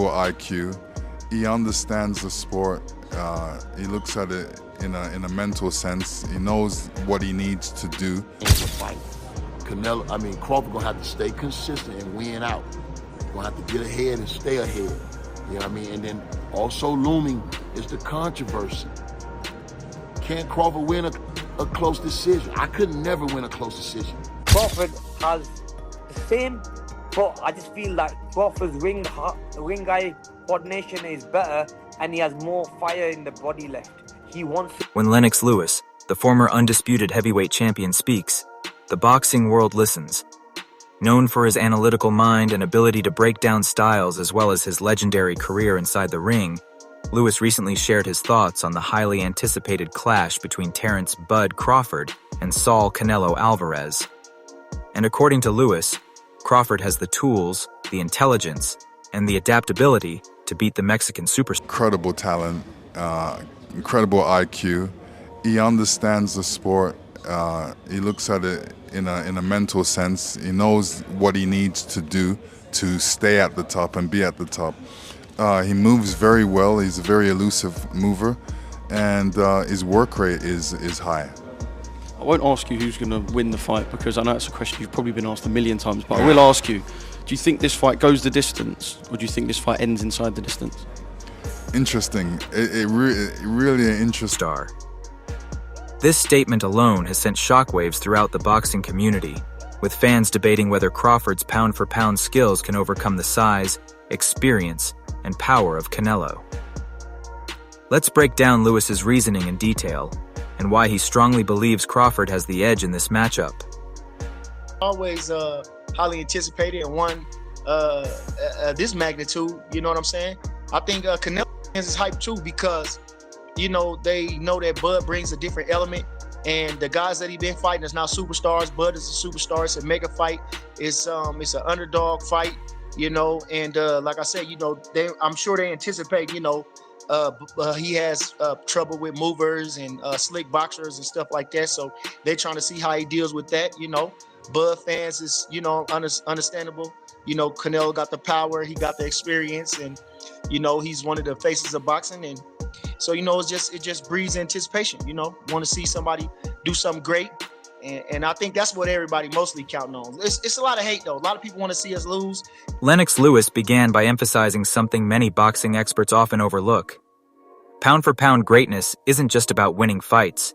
IQ. He understands the sport. He looks at it in a mental sense. He knows what he needs to do. It's a fight. Crawford gonna have to stay consistent and win out. Gonna have to get ahead and stay ahead. You know what I mean? And then also looming is the controversy. Can Crawford win a close decision? I could never win a close decision. Crawford has the same, but I just feel like Crawford's ring eye coordination is better, and he has more fire in the body left. He wants to. When Lennox Lewis, the former undisputed heavyweight champion, speaks, the boxing world listens. Known for his analytical mind and ability to break down styles as well as his legendary career inside the ring, Lewis recently shared his thoughts on the highly anticipated clash between Terence "Bud" Crawford and Saul Canelo Alvarez. And according to Lewis, Crawford has the tools, the intelligence, and the adaptability to beat the Mexican superstar. Incredible talent, incredible IQ. He understands the sport. He looks at it in a mental sense. He knows what he needs to do to stay at the top and be at the top. He moves very well. He's a very elusive mover, and his work rate is high. I won't ask you who's going to win the fight, because I know it's a question you've probably been asked a million times, but I will ask you, do you think this fight goes the distance, or do you think this fight ends inside the distance? Interesting. Really an interesting. Star. This statement alone has sent shockwaves throughout the boxing community, with fans debating whether Crawford's pound-for-pound skills can overcome the size, experience, and power of Canelo. Let's break down Lewis's reasoning in detail, and why he strongly believes Crawford has the edge in this matchup. Always highly anticipated, and one this magnitude, you know what I'm saying? I think Canelo is hype too, because they know that Bud brings a different element, and the guys that he been fighting is now superstars. Bud is a superstar. It's a mega fight. It's an underdog fight, and like I said, I'm sure they anticipate, he has trouble with movers and slick boxers and stuff like that, so they're trying to see how he deals with that. Bud fans is understandable. Canelo got the power, he got the experience, and he's one of the faces of boxing, and so it just breeds anticipation. Want to see somebody do something great, and I think that's what everybody mostly counting on. It's a lot of hate though. A lot of people want to see us lose. Lennox Lewis began by emphasizing something many boxing experts often overlook. Pound-for-pound greatness isn't just about winning fights.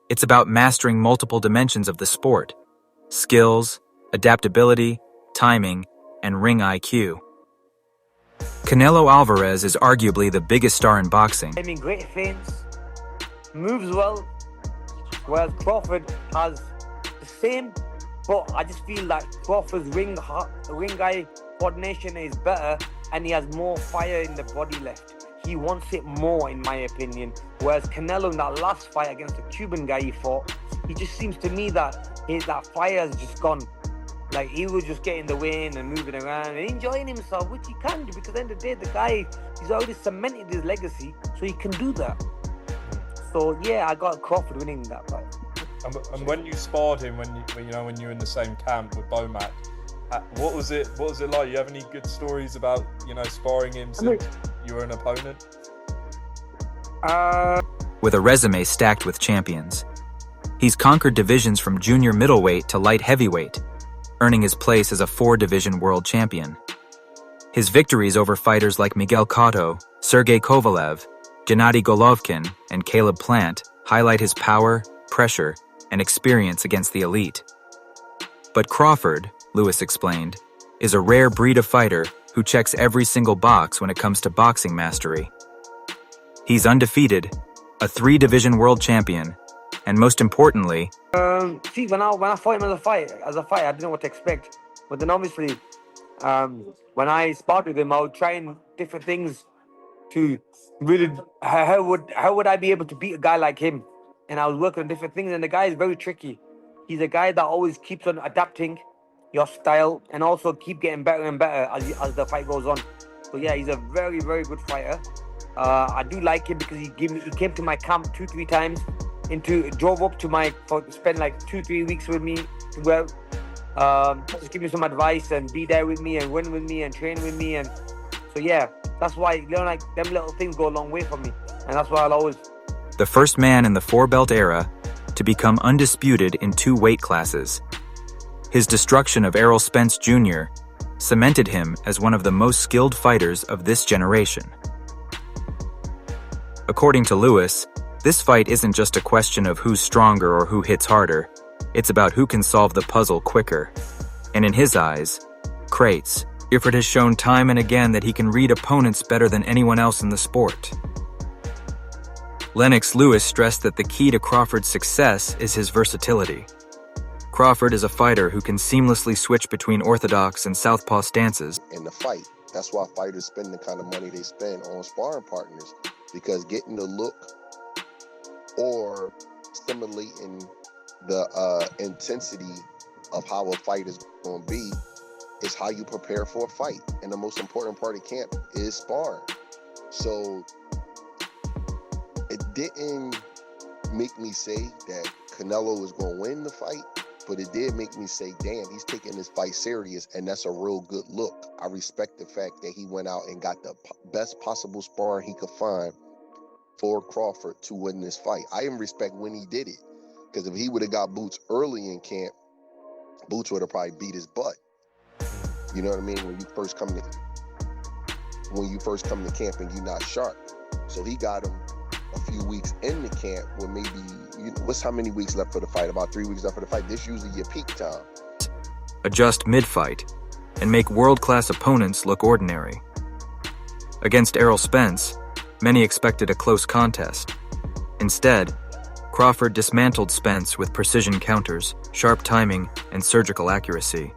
It's about mastering multiple dimensions of the sport: skills, adaptability, timing, and ring IQ. Canelo Alvarez is arguably the biggest star in boxing. Great feints, moves well, whereas Crawford has the same, but I just feel like Crawford's ring eye coordination is better, and he has more fire in the body left. He wants it more, in my opinion. Whereas Canelo, in that last fight against the Cuban guy he fought, he just seems to me that that fire has just gone. Like, he was just getting the win and moving around and enjoying himself, which he can do, because at the end of the day, the guy, he's already cemented his legacy, so he can do that. So yeah, I got Crawford winning that fight. And when you sparred him, when you were in the same camp with Bomac, what was it like? You have any good stories about sparring him since you were an opponent? With a resume stacked with champions, he's conquered divisions from junior middleweight to light heavyweight, earning his place as a 4-division world champion. His victories over fighters like Miguel Cotto, Sergey Kovalev, Gennady Golovkin, and Caleb Plant highlight his power, pressure, and experience against the elite. But Crawford, Lewis explained, is a rare breed of fighter who checks every single box when it comes to boxing mastery. He's undefeated, a 3-division world champion, and most importantly, see, when I fought him as a fighter, I didn't know what to expect. But then obviously, when I sparred with him, I would try different things to really, how would I be able to beat a guy like him? And I was working on different things, and the guy is very tricky. He's a guy that always keeps on adapting your style, and also keep getting better and better as the fight goes on. So yeah, he's a very, very good fighter. I do like him because he came to my camp 2-3 times. Drove up to spend like 2-3 weeks with me to just give me some advice and be there with me and win with me and train with me, and so So yeah, that's why, you know, like, them little things go a long way for me. And that's why I'll always... The first man in the four-belt era to become undisputed in 2 weight classes. His destruction of Errol Spence Jr. cemented him as one of the most skilled fighters of this generation. According to Lewis, this fight isn't just a question of who's stronger or who hits harder. It's about who can solve the puzzle quicker. And in his eyes, Crawford has shown time and again that he can read opponents better than anyone else in the sport. Lennox Lewis stressed that the key to Crawford's success is his versatility. Crawford is a fighter who can seamlessly switch between orthodox and southpaw stances. In the fight, that's why fighters spend the kind of money they spend on sparring partners, because getting the look or stimulating the intensity of how a fight is going to be is how you prepare for a fight. And the most important part of camp is sparring. So it didn't make me say that Canelo was going to win the fight, but it did make me say, damn, he's taking this fight serious, and that's a real good look. I respect the fact that he went out and got the best possible sparring he could find for Crawford to win this fight. I even respect when he did it, because if he would have got Boots early in camp, Boots would have probably beat his butt. You know what I mean? When you first come to camp and you're not sharp. So he got him a few weeks in the camp when maybe, what's how many weeks left for the fight? About 3 weeks left for the fight. This usually your peak time. Adjust mid-fight and make world-class opponents look ordinary. Against Errol Spence, many expected a close contest. Instead, Crawford dismantled Spence with precision counters, sharp timing, and surgical accuracy.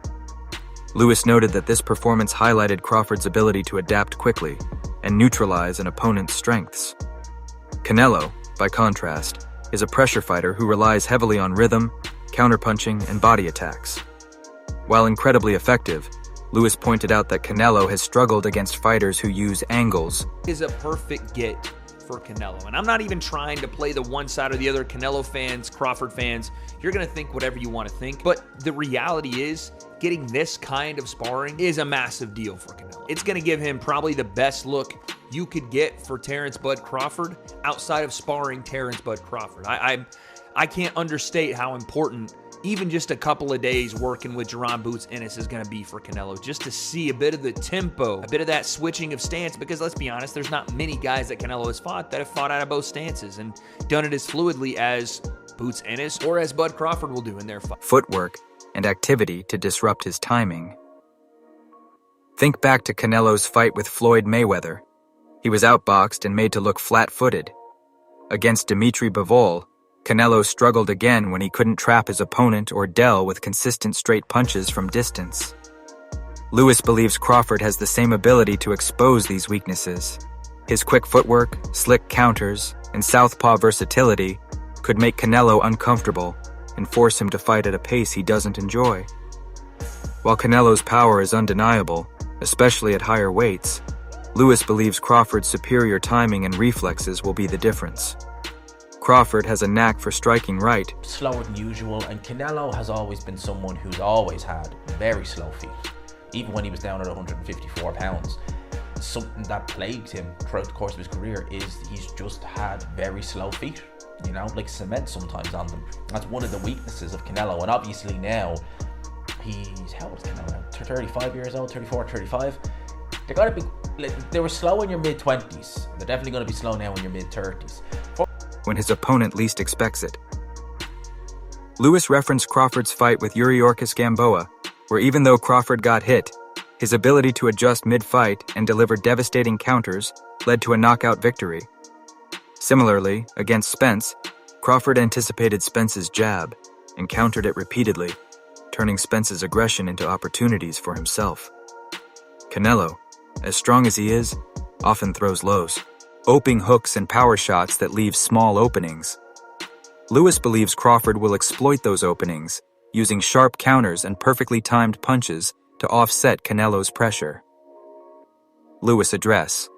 Lewis noted that this performance highlighted Crawford's ability to adapt quickly and neutralize an opponent's strengths. Canelo, by contrast, is a pressure fighter who relies heavily on rhythm, counterpunching, and body attacks. While incredibly effective, Lewis pointed out that Canelo has struggled against fighters who use angles. Is a perfect get for Canelo. And I'm not even trying to play the one side or the other. Canelo fans, Crawford fans, you're going to think whatever you want to think. But the reality is, getting this kind of sparring is a massive deal for Canelo. It's going to give him probably the best look you could get for Terence Bud Crawford outside of sparring Terence Bud Crawford. I can't understate how important even just a couple of days working with Jerron Boots Ennis is going to be for Canelo, just to see a bit of the tempo, a bit of that switching of stance, because let's be honest, there's not many guys that Canelo has fought that have fought out of both stances and done it as fluidly as Boots Ennis or as Bud Crawford will do in their fight. Footwork and activity to disrupt his timing. Think back to Canelo's fight with Floyd Mayweather. He was outboxed and made to look flat-footed. Against Dimitri Bivol, Canelo struggled again when he couldn't trap his opponent or deal with consistent straight punches from distance. Lewis believes Crawford has the same ability to expose these weaknesses. His quick footwork, slick counters, and southpaw versatility could make Canelo uncomfortable and force him to fight at a pace he doesn't enjoy. While Canelo's power is undeniable, especially at higher weights, Lewis believes Crawford's superior timing and reflexes will be the difference. Crawford has a knack for striking right. Slower than usual, and Canelo has always been someone who's always had very slow feet. Even when he was down at 154 pounds. Something that plagued him throughout the course of his career is he's just had very slow feet. You know, like cement sometimes on them. That's one of the weaknesses of Canelo, and obviously now, he's, how old is Canelo now? 35 years old, 34, 35. They're gonna be, they were slow in your mid-20s. They're definitely gonna be slow now in your mid-30s. When his opponent least expects it. Lewis referenced Crawford's fight with Yuriorkis Gamboa, where even though Crawford got hit, his ability to adjust mid-fight and deliver devastating counters led to a knockout victory. Similarly, against Spence, Crawford anticipated Spence's jab and countered it repeatedly, turning Spence's aggression into opportunities for himself. Canelo, as strong as he is, often throws lows, opening hooks and power shots that leave small openings. Lewis believes Crawford will exploit those openings, using sharp counters and perfectly timed punches to offset Canelo's pressure. Lewis address.